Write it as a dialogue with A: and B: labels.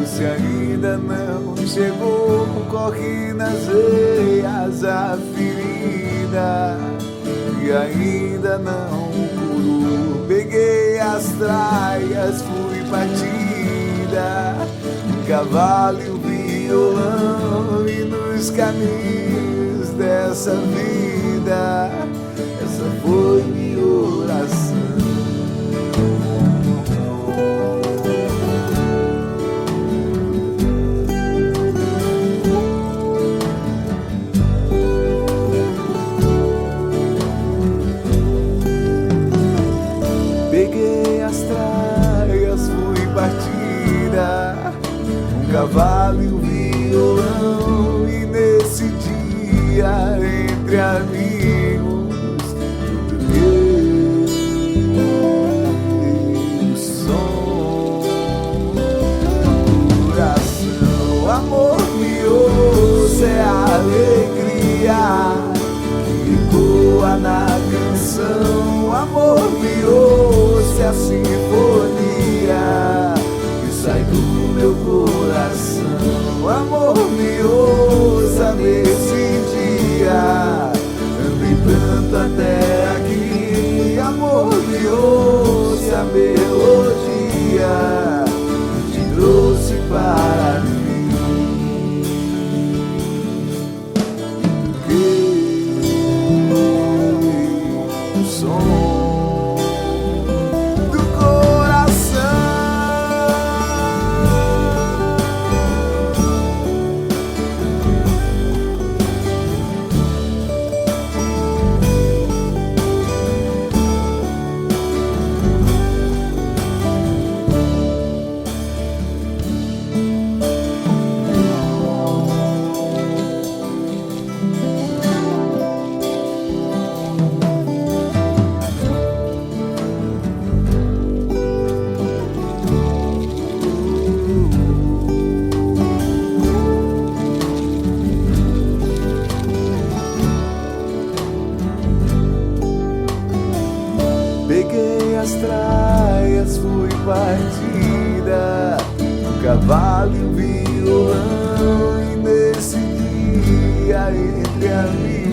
A: se ainda não chegou, corre nas veias a ferida e ainda não curou. Peguei as traias, fui partida, um cavalo e um violão, e nos caminhos dessa vida, essa foi minha oração. Peguei as traias, fui partida, um cavalo e um violão, e nesse dia entre amigos meu som, coração, amor me ouça, é a alegria que ecoa na canção. Amor me ouça, é a sinfonia que sai do meu coração. Amor me ouça nesse dia, andei tanto até aqui. Amor me ouça, a melodia que te trouxe para mim. O som do coração. Peguei as traias, fui partida, um cavalo e um violão, e nesse dia entre amigos